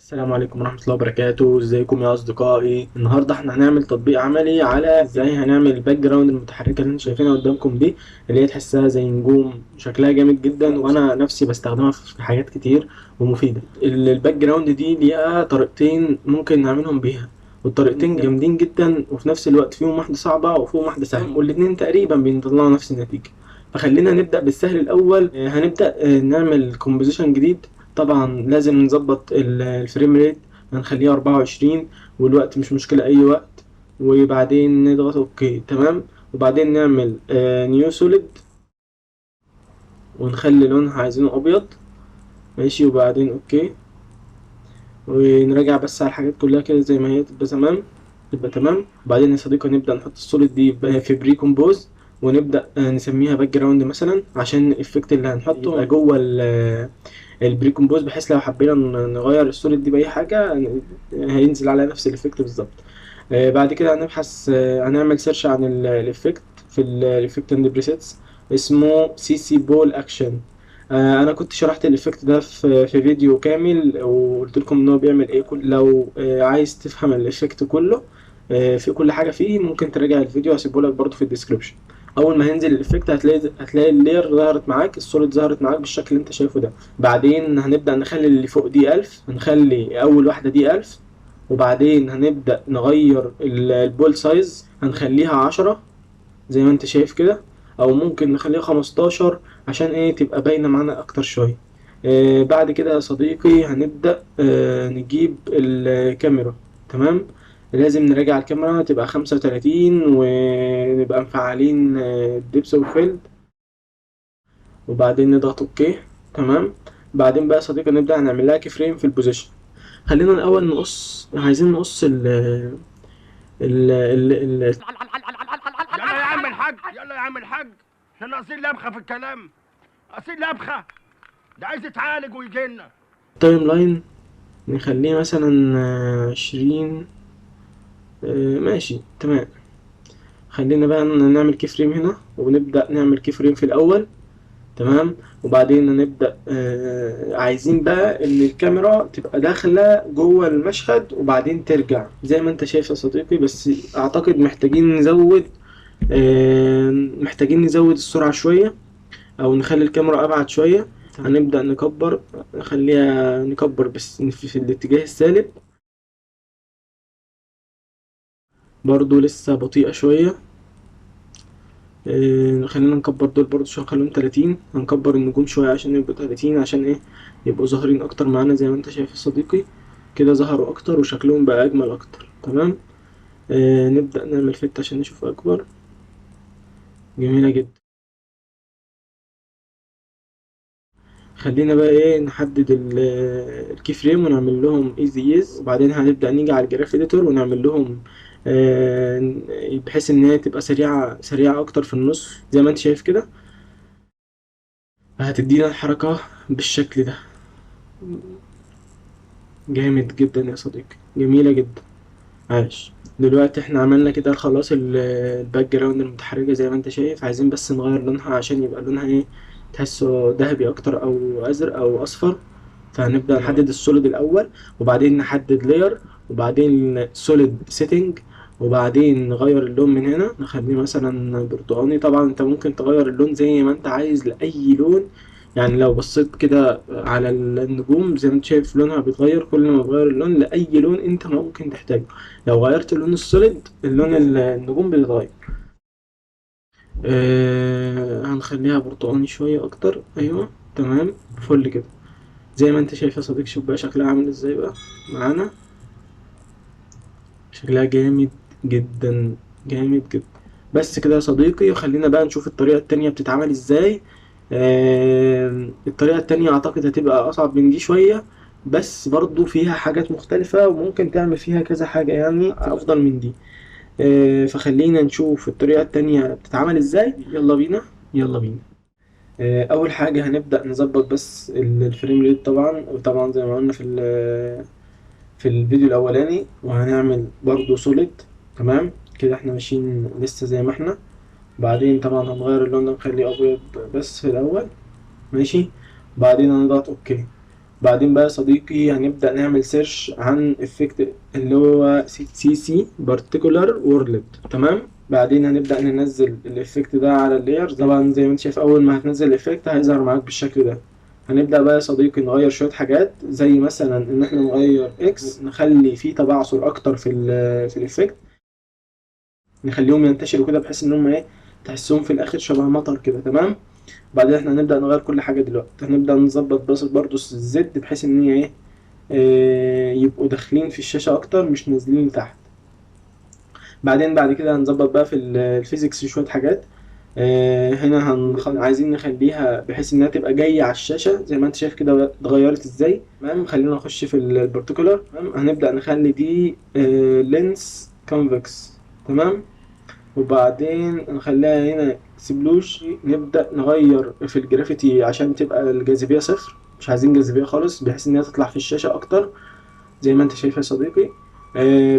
السلام عليكم ورحمة الله وبركاته. ازيكم يا اصدقائي؟ النهارده احنا هنعمل تطبيق عملي على ازاي هنعمل الباك جراوند المتحركة اللي انتوا شايفينها قدامكم دي، اللي هي تحسها زي نجوم، شكلها جامد جدا وانا نفسي بستخدمها في حاجات كتير ومفيدة. الباك جراوند دي ليها طريقتين ممكن نعملهم بيها، والطريقتين جامدين جدا وفي نفس الوقت فيهم واحدة صعبة وفيهم واحدة سهلة، والاتنين تقريبا بيطلعوا نفس النتيجة. فخلينا نبدأ بالسهل الأول. هنبدأ نعمل كومبوزيشن جديد. طبعا لازم نظبط الفريم ريت، هنخليه 24، والوقت مش مشكلة أي وقت. وبعدين نضغط اوكي، تمام. وبعدين نعمل نيو سوليد ونخلي لونها عايزينه أبيض، ماشي. وبعدين اوكي، ونراجع بس على الحاجات كلها كده زي ما هي تبقى تمام، تبقى تمام. بعدين يا صديقي نبدأ نحط السوليد دي في بري كومبوز، ونبدأ نسميها باك جراوند مثلا عشان الإفكت اللي هنحطه يبقى جوه البري كومبوز، بحيث لو حبينا نغير السوليد دي بأي حاجة هينزل على نفس الإفكت بالظبط. بعد كده هنبحث، هنعمل سيرش عن الإفكت في الإفكت اند بريسيتس، اسمه سي سي بول أكشن. انا كنت شرحت الايفكت ده في فيديو كامل وقلت لكم ان هو بيعمل ايه. لو عايز تفهم الايفكت كله، في كل حاجه فيه، ممكن تراجع الفيديو، هسيبه لك برده في الديسكربشن. اول ما هينزل الايفكت هتلاقي اللاير ظهرت معاك، السوليد ظهرت معاك بالشكل اللي انت شايفه ده. بعدين هنبدا نخلي اللي فوق دي 1000، هنخلي اول واحده دي 1000. وبعدين هنبدا نغير البول سايز، هنخليها 10 زي ما انت شايف كده، او ممكن نخليها 15 عشان ايه تبقى باينة معانا اكتر شوية. بعد كده يا صديقي هنبدأ نجيب الكاميرا، تمام. لازم نراجع الكاميرا تبقى 35 ونبقى مفعلين الدبس والفيلد، وبعدين نضغط اوكي، تمام. بعدين بقى يا صديقي نبدأ نعمل لها كي فريم في البوزيشن. خلينا الاول نقص، عايزين نقص ال يلا يا عم الحاج، يلا يا عم الحاج. احنا ناقصين لبخه في الكلام، ناقصين لبخه. ده عايز يتعالج ويجي لنا. التايم لاين نخليه مثلا 20. ماشي تمام. خلينا بقى نعمل كي فريم هنا، ونبدأ نعمل كي فريم في الأول، تمام. وبعدين نبدأ عايزين بقى إن الكاميرا تبقى داخلة جوه المشهد وبعدين ترجع زي ما أنت شايف يا صديقي. بس أعتقد محتاجين نزود السرعة شوية، أو نخلي الكاميرا أبعد شوية. هنبدأ نكبر، نخليها نكبر بس في الاتجاه السالب، برضو لسه بطيئة شوية. خلينا نكبر دول برضو شوية، نخليهم 30. هنكبر النجوم شوية عشان يبقوا 30، عشان ايه يبقوا ظاهرين اكتر معانا زي ما انت شايف يا صديقي. كده ظهروا اكتر وشكلهم بقى اجمل اكتر، تمام. نبدأ نعمل فت عشان نشوف اكبر. جميلة جدا. خلينا بقى ايه نحدد الكي فريم ونعمل لهم ايزي يز، وبعدين هنبدأ نيجي على الجراف اديتور ونعمل لهم بحيث ان هي تبقى سريعة سريعة اكتر في النص زي ما انت شايف كده. هتدينا الحركة بالشكل ده. جامد جدا يا صديقي، جميلة جدا، عاش. دلوقتي احنا عملنا كده خلاص الباك جراوند المتحركة زي ما انت شايف. عايزين بس نغير لونها عشان يبقى لونها ايه، تحسه ذهبي اكتر او ازرق او اصفر. فهنبدأ نحدد السوليد الاول، وبعدين نحدد لاير، وبعدين سوليد سيتنج، وبعدين نغير اللون من هنا نخليه مثلا برتقاني. طبعا انت ممكن تغير اللون زي ما انت عايز لأي لون. يعني لو بصيت كده على النجوم زي ما انت شايف لونها بيتغير كل ما تغير اللون لأي لون انت ممكن تحتاجه. لو غيرت اللون السوليد اللون النجوم بيتغير. هنخليها برتقاني شوية أكتر، أيوة تمام، فل كده زي ما انت شايف يا صديقي. شوف بقى شكلها عامل ازاي بقى معانا، شكلها جامد جدا، جامد جدا. بس كده يا صديقي، خلينا بقى نشوف الطريقة التانية بتتعمل ازاي. الطريقة التانية اعتقد هتبقى اصعب من دي شوية، بس برضو فيها حاجات مختلفة وممكن تعمل فيها كذا حاجة يعني افضل من دي. فخلينا نشوف الطريقة التانية بتتعمل ازاي. يلا بينا، يلا بينا. اول حاجة هنبدأ نظبط بس الفريم ريت، طبعا زي ما قلنا في الفيديو الاولاني. وهنعمل برضو سوليد، تمام. كده احنا ماشيين لسه زي ما احنا. بعدين طبعا هنغير اللون ده نخليه ابيض بس في الاول، ماشي. بعدين هنضغط اوكي. بعدين بقى يا صديقي هنبدأ نعمل سيرش عن افكت اللي هو سي سي بارتيكولار وورلد، تمام. بعدين هنبدأ ننزل الافكت ده على اللاير. طبعا زي ما انت شايف اول ما هتنزل الافكت هيظهر معاك بالشكل ده. هنبدأ بقى يا صديقي نغير شوية حاجات، زي مثلا ان احنا نغير اكس، نخلي فيه تبعثر اكتر في الافكت، نخليهم ينتشروا كده بحيث ان هم ايه، تحسهم في الاخر شبه مطر كده، تمام. بعدين احنا هنبدأ نغير كل حاجة دلوقتي. هنبدأ نظبط بس برضو الزد بحيث ان هي ايه، يبقوا داخلين في الشاشة اكتر مش نازلين لتحت. بعدين بعد كده هنظبط بقى في الفيزيكس شوية حاجات. هنا عايزين نخليها بحيث انها تبقى جاية على الشاشة زي ما انت شايف كده اتغيرت ازاي، تمام. خلينا نخش في البارتيكولار، تمام. هنبدأ نخلي دي لينس كونفكس، تمام. وبعدين نخليها هنا اكسبلوش. نبدأ نغير في الجرافيتي عشان تبقى الجاذبية صفر، مش عايزين جاذبية خالص بحيث انها تطلع في الشاشة اكتر زي ما انت شايف يا صديقي.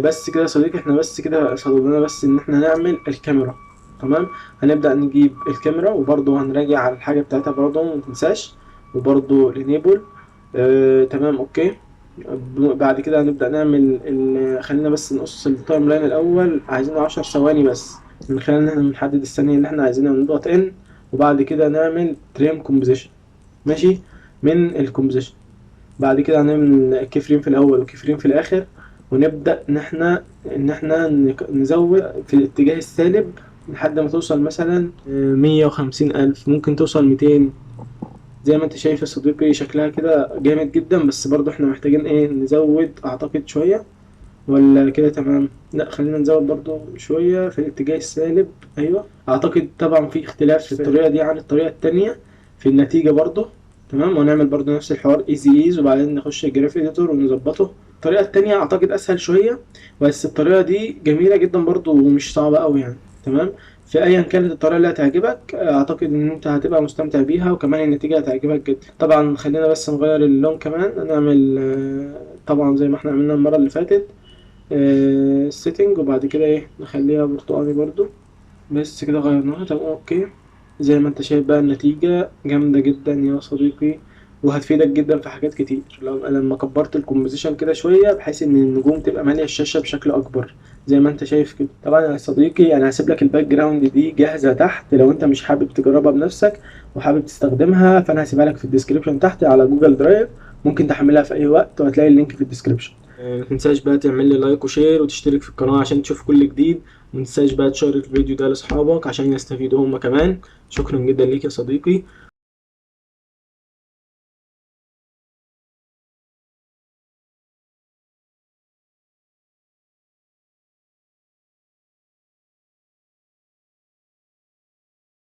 بس كده يا صديقي، احنا بس كده فاضلنا بس ان احنا نعمل الكاميرا، تمام. هنبدأ نجيب الكاميرا وبرضه هنراجع على الحاجة بتاعتها برضه متنساش، وبرضه الانيبل. تمام اوكي. بعد كده هنبدأ نعمل خلينا بس نقص التايم لاين الأول، عايزينه 10 ثواني بس. من خلال إن احنا نحدد الثانية اللي احنا عايزينها ونضغط ان، وبعد كده نعمل تريم كومبوزيشن، ماشي، من الكومبوزيشن. بعد كده هنعمل كيفريم في الأول وكيفريم في الآخر، ونبدأ إن احنا نزود في الاتجاه السالب لحد ما توصل مثلا 150,000، ممكن توصل 200. زي ما انت شايف يا صديقي شكلها كده جامد جدا، بس برضو احنا محتاجين ايه، نزود اعتقد شوية، ولا كده تمام؟ لا خلينا نزود برضو شوية في الاتجاه السالب. ايوه اعتقد طبعا في اختلاف في الطريقة دي عن الطريقة التانية في النتيجة برضو، تمام. ونعمل برضو نفس الحوار ايز وبعدين نخش الجراف اديتور ونظبطه. الطريقة التانية اعتقد اسهل شوية، بس الطريقة دي جميلة جدا برضو ومش صعبة اوي يعني، تمام. في ايا كانت الطريقة اللي هتعجبك اعتقد ان انت هتبقى مستمتع بيها وكمان النتيجة هتعجبك جدا. طبعا خلينا بس نغير اللون كمان، نعمل طبعا زي ما احنا عملنا المرة اللي فاتت السيتنج، وبعد كده ايه نخليها برتقاني برضو. بس كده غيرناها تمام اوكي. زي ما انت شايف بقى النتيجة جامدة جدا يا صديقي، وهتفيدك جدا في حاجات كتير لما كبرت الكومبوزيشن كده شوية بحيث ان النجوم تبقى مالية الشاشة بشكل اكبر زي ما انت شايف كده. طبعا يا صديقي انا هسيب لك الباك جراوند دي جاهزة تحت لو انت مش حابب تجربها بنفسك وحابب تستخدمها، فانا هسيبها لك في الديسكريبشن تحت على جوجل درايف، ممكن تحملها في اي وقت وهتلاقي اللينك في الديسكريبشن. متنساش بقى تعمل لي لايك وشير وتشترك في القناة عشان تشوف كل جديد، ومتنساش بقى تشارك الفيديو ده لاصحابك عشان يستفيدوا هما كمان. شكرا جدا ليك يا صديقي،